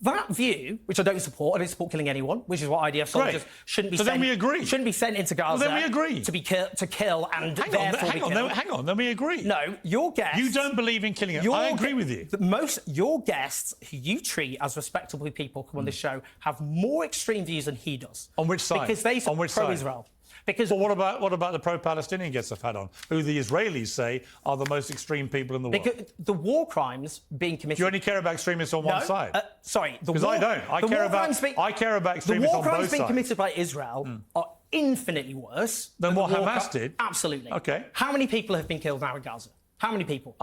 That view, which I don't support killing anyone, which is what IDF soldiers shouldn't be so sent. Then we agree. Shouldn't be sent into Gaza. Well, then we agree. To kill and hang on. Then we agree. No, your guests. You don't believe in killing it. I agree with you. Your guests, who you treat as respectable people, come on this show, have more extreme views than he does. On which side? Because they support pro-Israel. Because what about the pro-Palestinian guests I've had on, who the Israelis say are the most extreme people in the world? Because the war crimes being committed. Do you only care about extremists on one side? Sorry, because I don't. I care about extremists on both sides. The war crimes being committed by Israel are infinitely worse than what Hamas did. Absolutely. Okay. How many people have been killed now in Gaza? How many people?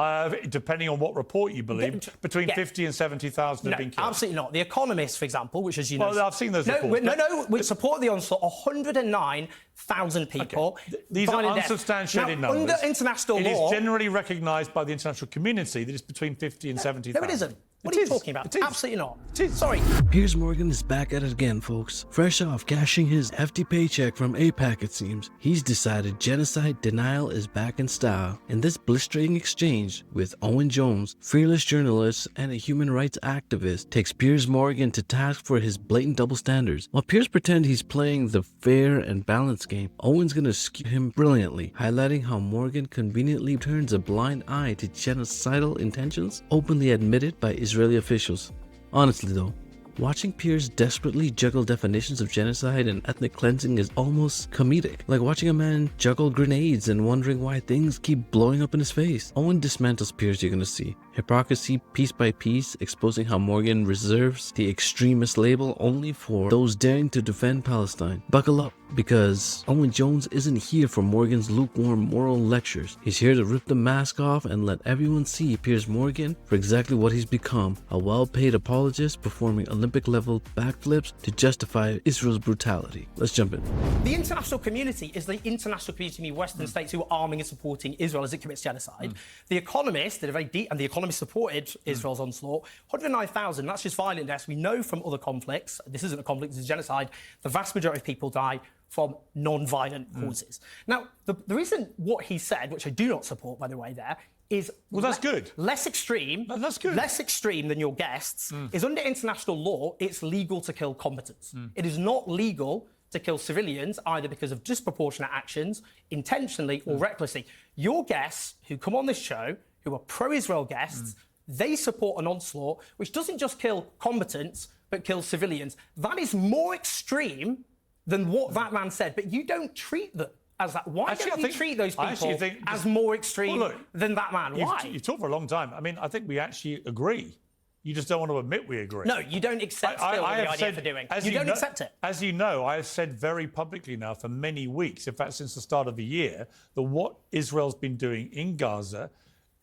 Depending on what report you believe, between 50 and 70,000 have been killed. Absolutely not. The Economist, for example, which, as you know... Well, I've seen those reports. We support the onslaught. 109,000 people. Okay. These are unsubstantiated numbers. Under international law... It is generally recognised by the international community that it's between 50 and 70,000. No, it isn't. What are you talking about? Absolutely not. Sorry. Piers Morgan is back at it again, folks. Fresh off cashing his hefty paycheck from AIPAC, it seems, he's decided genocide denial is back in style. In this blistering exchange with Owen Jones, fearless journalist and a human rights activist, takes Piers Morgan to task for his blatant double standards. While Piers pretends he's playing the fair and balanced game, Owen's gonna skew him brilliantly, highlighting how Morgan conveniently turns a blind eye to genocidal intentions openly admitted by Israeli officials. Honestly though, watching Piers desperately juggle definitions of genocide and ethnic cleansing is almost comedic, like watching a man juggle grenades and wondering why things keep blowing up in his face. Owen dismantles Piers, you're gonna see. Hypocrisy piece by piece, exposing how Morgan reserves the extremist label only for those daring to defend Palestine. Buckle up, because Owen Jones isn't here for Morgan's lukewarm moral lectures. He's here to rip the mask off and let everyone see Piers Morgan for exactly what he's become, a well-paid apologist performing Olympic-level backflips to justify Israel's brutality. Let's jump in. The international community is the international community of Western states who are arming and supporting Israel as it commits genocide. The Economist did a very deep, and the Economist supported Israel's onslaught. 109,000, that's just violent deaths. We know from other conflicts, this isn't a conflict, this is genocide, the vast majority of people die from non-violent causes. Now, the reason what he said, which I do not support, by the way, there, is... Well, that's good. Less extreme. That's good. Less extreme than your guests is under international law, it's legal to kill combatants. It is not legal to kill civilians, either because of disproportionate actions, intentionally or recklessly. Your guests who come on this show, who are pro-Israel guests, they support an onslaught which doesn't just kill combatants, but kills civilians. That is more extreme than what that man said, but you don't treat them as that. Why don't you treat those people as more extreme than that man? Why? You've talked for a long time. I mean, I think we actually agree. You just don't want to admit we agree. No, you don't accept what the IDF are doing. You don't accept it. As you know, I have said very publicly now for many weeks, in fact, since the start of the year, that what Israel's been doing in Gaza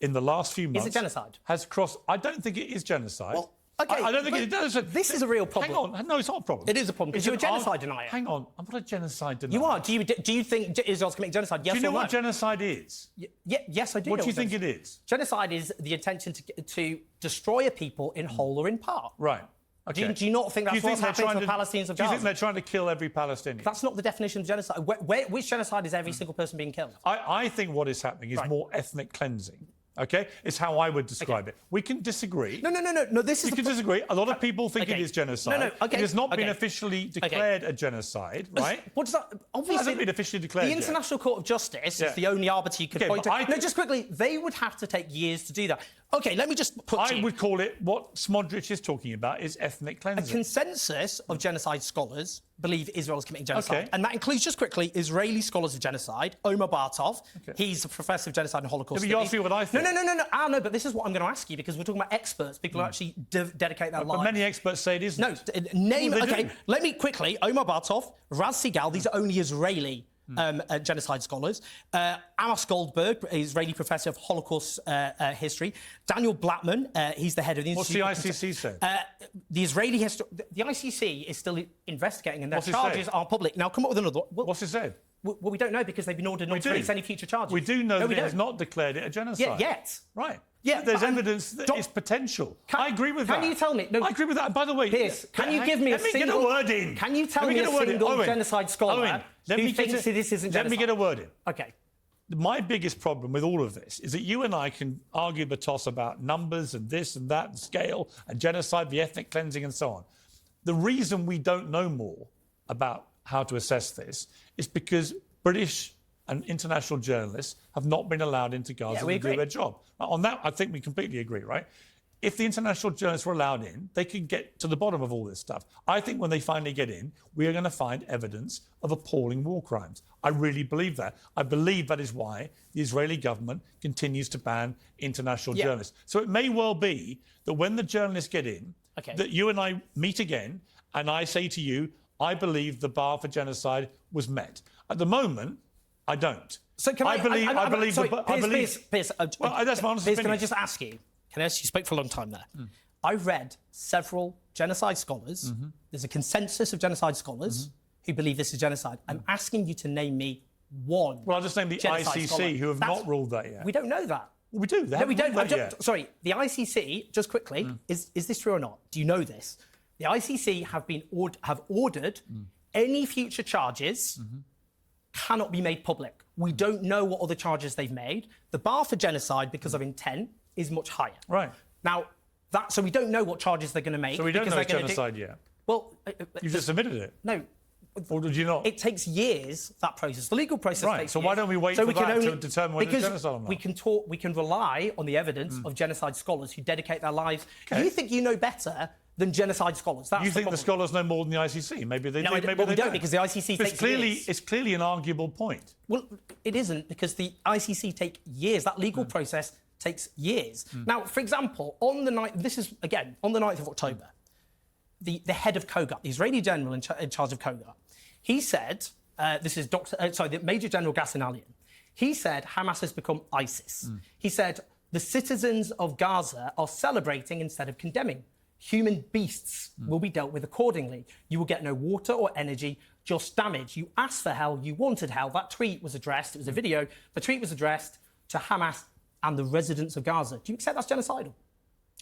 in the last few months... Is it genocide? ...has crossed... I don't think it is genocide. Well, OK, I don't think it does. This is a real problem. Hang on. No, it's not a problem. It is a problem, because you're a genocide denier. Hang on. I'm not a genocide denier. You are. Do you think Israel's committing genocide? Yes or no? Do you know what genocide is? Yes, I do. What do you think it is? Genocide is the intention to destroy a people in whole or in part. Right. Okay. Do you not think that's what's happening to the Palestinians of Gaza? Do you think they're trying to kill every Palestinian? That's not the definition of genocide. Which genocide is every single person being killed? I think what is happening is more ethnic cleansing. OK? It's how I would describe it. We can disagree. No, this is... You can disagree. A lot of people think it is genocide. No, OK. It has not been officially declared a genocide, right? What does that... Obviously, it hasn't been officially declared The International Court of Justice is the only arbiter you could point to. No, just quickly, they would have to take years to do that. OK, let me just put I would call it, what Smodrich is talking about, is ethnic cleansing. A consensus of genocide scholars believe Israel is committing genocide. And that includes, just quickly, Israeli scholars of genocide. Omar Bartov, he's a professor of genocide and Holocaust studies. But you asked me what I think. No. No, but this is what I'm going to ask you, because we're talking about experts, people who actually dedicate their lives. But many experts say it isn't. No, name... OK, let me quickly... Omar Bartov, Raz Sigal, these are only Israeli genocide scholars. Amos Goldberg, Israeli professor of Holocaust history. Daniel Blattman, he's the head of the Institute... What's the ICC say? The Israeli history... The ICC is still investigating, and their charges are public. Now, come up with another... What's it said? Well, we don't know, because they've been ordered not to release any future charges. We do know that it has not declared it a genocide. Yet. Right. Yeah, there's evidence that it's potential. I agree with that. Can you tell me... No, I agree with that. By the way... Piers, can you give me a single... Let me get a word in. Can you tell me a single genocide scholar who thinks this isn't genocide? Let me get a word in. OK. my biggest problem with all of this is that you and I can argue the toss about numbers and this and that and scale and genocide, the ethnic cleansing and so on. The reason we don't know more about how to assess this is because British and international journalists have not been allowed into Gaza to do their job. On that, I think we completely agree, right? If the international journalists were allowed in, they could get to the bottom of all this stuff. I think when they finally get in, we are going to find evidence of appalling war crimes. I really believe that. I believe that is why the Israeli government continues to ban international journalists. So it may well be that when the journalists get in, that you and I meet again, and I say to you, I believe the bar for genocide was met. At the moment, I don't. So can Piers, well, that's my honest opinion. Can I just ask you? You spoke for a long time there. I read several genocide scholars. There's a consensus of genocide scholars who believe this is genocide. I'm asking you to name me one. Well, I'll just name the ICC scholar who have not ruled that yet. We don't know that. Well, we do. No, we don't. Sorry, the ICC, just quickly, is this true or not? Do you know this? The ICC have ordered any future charges cannot be made public. We don't know what other charges they've made. The bar for genocide, because of intent, is much higher. Right. Now, so we don't know what charges they're going to make. So we don't know it's genocide yet? Well... You've just admitted it? No. Or did you not? It takes years, that process. The legal process takes years. So why don't we wait for that to determine whether it's genocide or not? We can rely on the evidence of genocide scholars who dedicate their lives. You think you know better than genocide scholars. That's you think the scholars know more than the ICC? Maybe they do, maybe they don't, because the ICC takes years. It's clearly an arguable point. Well, it isn't, because the ICC take years. That legal process takes years. Now, for example, on the 9th of October, the head of Kogat, the Israeli general in charge of Kogat, he said, this is the Major General Ghassanalian, he said Hamas has become ISIS. He said the citizens of Gaza are celebrating instead of condemning. Human beasts will be dealt with accordingly. You will get no water or energy, just damage. You asked for hell, you wanted hell. That tweet was addressed, it was a video, the tweet was addressed to Hamas and the residents of Gaza. Do you accept that's genocidal?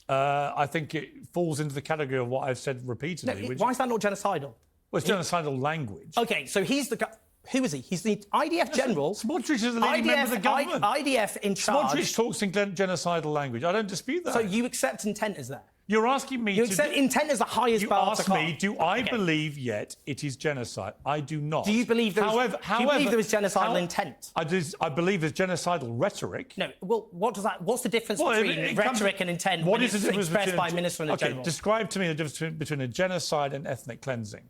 I think it falls into the category of what I've said repeatedly. No, why is that not genocidal? Well, it's genocidal language. OK, so he's the guy... Who is he? He's the IDF general. Smotrich is the leading member of the government. IDF in charge. Smotrich talks in genocidal language. I don't dispute that. So you accept intent as there? You're asking me you accept intent as the highest bar to You ask me, do I believe yet it is genocide? I do not. Do you believe there is, do you believe there is genocidal intent? I believe there's genocidal rhetoric. No, well, what's the difference between rhetoric and intent what is the difference expressed by a minister and a general? Describe to me the difference between a genocide and ethnic cleansing.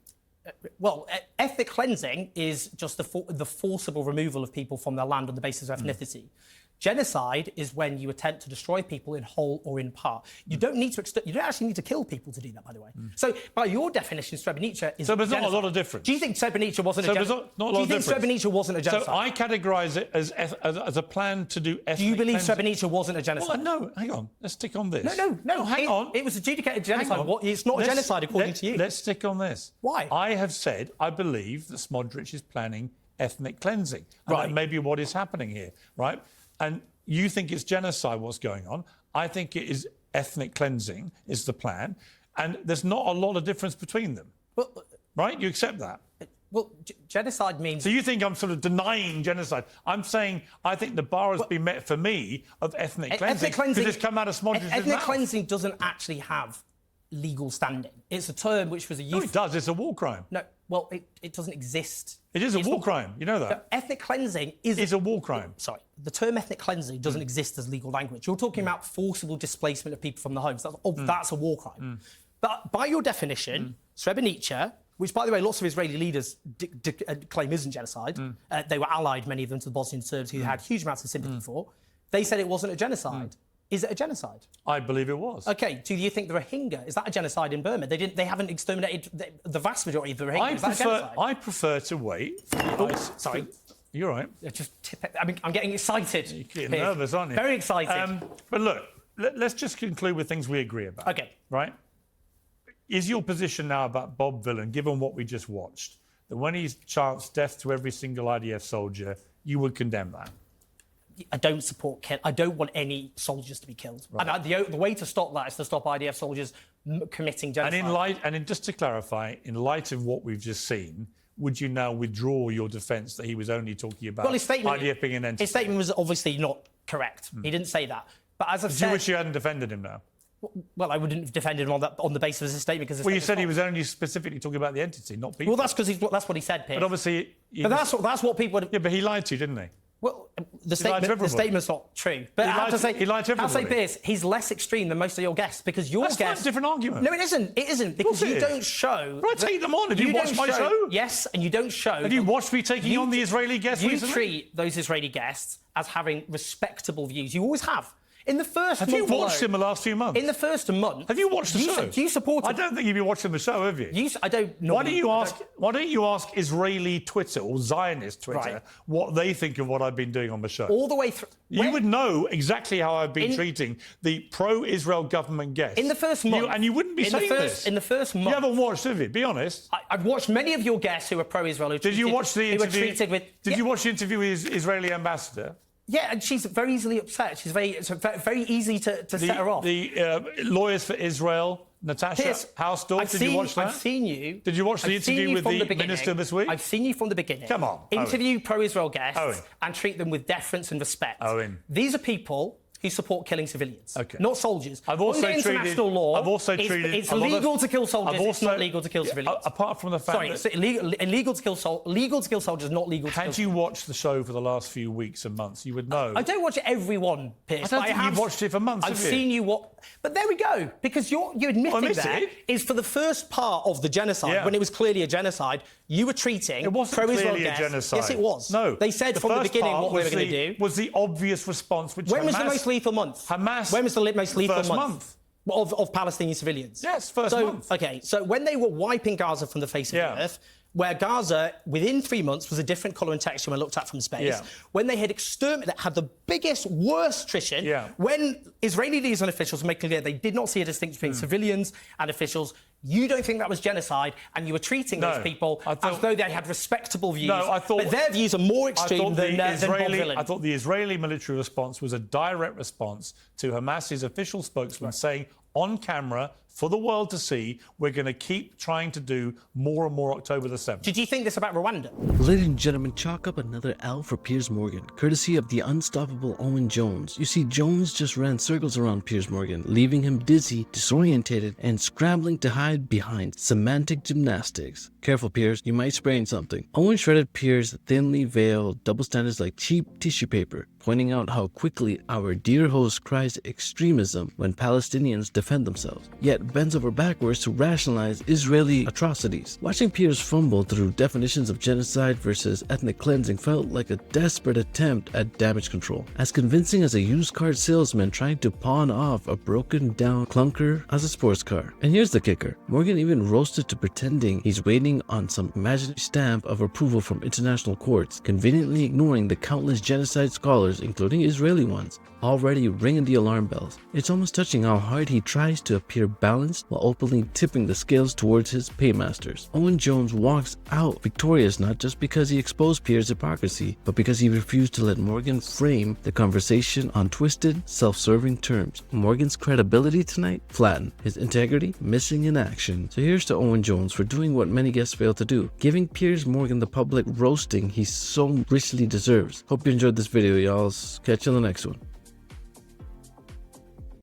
Well, ethnic cleansing is just the forcible removal of people from their land on the basis of ethnicity. Genocide is when you attempt to destroy people in whole or in part. You don't need to. You don't actually need to kill people to do that, by the way. So, by your definition, Srebrenica is. So there's genocide. not a lot of difference. Do you think Srebrenica wasn't a genocide? Do you think Srebrenica wasn't a genocide? So I categorise it as a plan to do ethnic. Do you believe cleansing? Srebrenica wasn't a genocide? Well, no, hang on. Let's stick on this. No. Hang on. It was adjudicated genocide. It's not a genocide according to you. Let's stick on this. Why? I have said I believe that Smotrich is planning ethnic cleansing. And that may be what is happening here, right? And you think it's genocide, what's going on. I think it is ethnic cleansing is the plan. And there's not a lot of difference between them. Well, right? You accept that? Well, genocide means... So you think I'm sort of denying genocide. I'm saying I think the bar has been met for me of ethnic cleansing. Because it's come out of Smotrich's mouth. Ethnic cleansing doesn't actually have legal standing. It's a term which was a... No, it does. It's a war crime. No, well, it doesn't exist. It is a war crime. You know that. No, ethnic cleansing is a war crime. Sorry. The term ethnic cleansing doesn't exist as legal language. You're talking about forcible displacement of people from their homes. That's a war crime. But by your definition, Srebrenica, which, by the way, lots of Israeli leaders claim isn't genocide. They were allied, many of them, to the Bosnian Serbs, who had huge amounts of sympathy for. They said it wasn't a genocide. Is it a genocide? I believe it was. OK, do you think the Rohingya, is that a genocide in Burma? They haven't exterminated the vast majority of the Rohingya. Is that a genocide? I prefer to wait. Sorry. You're right. I'm getting excited. You're getting nervous, aren't you? Very excited. But look, let's just conclude with things we agree about. OK. Right? Is your position now about Bob Villan, given what we just watched, that when he's chanced death to every single IDF soldier, you would condemn that? I don't support I don't want any soldiers to be killed. Right. And the way to stop that is to stop IDF soldiers committing genocide. And just to clarify, in light of what we've just seen, would you now withdraw your defence that he was only talking about well, his statement, IDF being an entity? His statement was obviously not correct. He didn't say that. But as I've Do said... you wish you hadn't defended him now? Well, I wouldn't have defended him on the basis of his statement. Because well, you said he was only specifically talking about the entity, not people. Well, that's because that's what he said, Piers. But obviously... But that's what people... Yeah, but he lied to you, didn't he? Well, the statement's not true. But I have to say, he lied to everybody. I'll say, Piers, he's less extreme than most of your guests because your guests... That's a different argument. No, it isn't. It isn't because you don't show... But I take them on. Have you watched my show? Yes, and you don't show... Have you watched me taking on the Israeli guests recently? You treat those Israeli guests as having respectable views. You always have. In the first month... Have you watched him the last few months? In the first month... Have you watched the show? Do you support him? I don't think you've been watching the show, have you? I don't know. Why don't you ask Israeli Twitter or Zionist Twitter what they think of what I've been doing on the show? All the way through... You would know exactly how I've been treating the pro-Israel government guests. In the first month... And you wouldn't be saying this. In the first month... You haven't watched, have you? Be honest. I've watched many of your guests who are pro-Israel. Did you watch the interview? Did you watch the interview with his Israeli ambassador? Yeah, and she's very easily upset. It's very easy to set her off. The Lawyers for Israel, Natasha Hausdorff, did you watch that? I've seen you. Did you watch the interview with the minister this week? I've seen you from the beginning. Come on, interview pro-Israel guests Owen. and treat them with deference and respect. Owen. These are people who support killing civilians, not soldiers. I've also treated. International law. I've also treated. It's legal to kill soldiers. It's not legal to kill civilians. Apart from the fact that it's illegal to kill soldiers, not legal to kill. Had you watched the show for the last few weeks and months, you would know. I don't watch every one, Piers. I don't think you've watched it for months. I've seen you watch. But there we go. Because you admitted there is for the first part of the genocide, when it was clearly a genocide, you were treating pro-Israel guests. A genocide. Yes, it was. No. They said from the beginning what they were going to do. Was the obvious response, which when was the most lethal month? When was the most lethal month? Of Palestinian civilians? Yes, first month. OK, so when they were wiping Gaza from the face of the earth, where Gaza, within 3 months, was a different colour and texture when looked at from space, when they had had the biggest, worst attrition, when Israeli leaders and officials made clear they did not see a distinction between civilians and officials, you don't think that was genocide, and you were treating those people as though they had respectable views. But their views are more extreme than Bob Dylan. I thought the Israeli military response was a direct response to Hamas's official spokesman saying on camera for the world to see, we're going to keep trying to do more and more October the 7th. Did you think this about Rwanda? Ladies and gentlemen, chalk up another L for Piers Morgan, courtesy of the unstoppable Owen Jones. You see, Jones just ran circles around Piers Morgan, leaving him dizzy, disorientated, and scrambling to hide behind semantic gymnastics. Careful, Piers, you might sprain something. Owen shredded Piers' thinly veiled double standards like cheap tissue paper, pointing out how quickly our dear host cries extremism when Palestinians defend themselves, yet bends over backwards to rationalize Israeli atrocities. Watching Piers fumble through definitions of genocide versus ethnic cleansing felt like a desperate attempt at damage control, as convincing as a used car salesman trying to pawn off a broken down clunker as a sports car. And here's the kicker, Morgan even roasted to pretending he's waiting on some imaginary stamp of approval from international courts, conveniently ignoring the countless genocide scholars, including Israeli ones, already ringing the alarm bells. It's almost touching how hard he tries to appear balanced while openly tipping the scales towards his paymasters. Owen Jones walks out victorious not just because he exposed Piers' hypocrisy, but because he refused to let Morgan frame the conversation on twisted, self-serving terms. Morgan's credibility tonight flattened, his integrity missing in action. So here's to Owen Jones for doing what many guests fail to do, giving Piers Morgan the public roasting he so richly deserves. Hope you enjoyed this video, y'all. Catch you on the next one.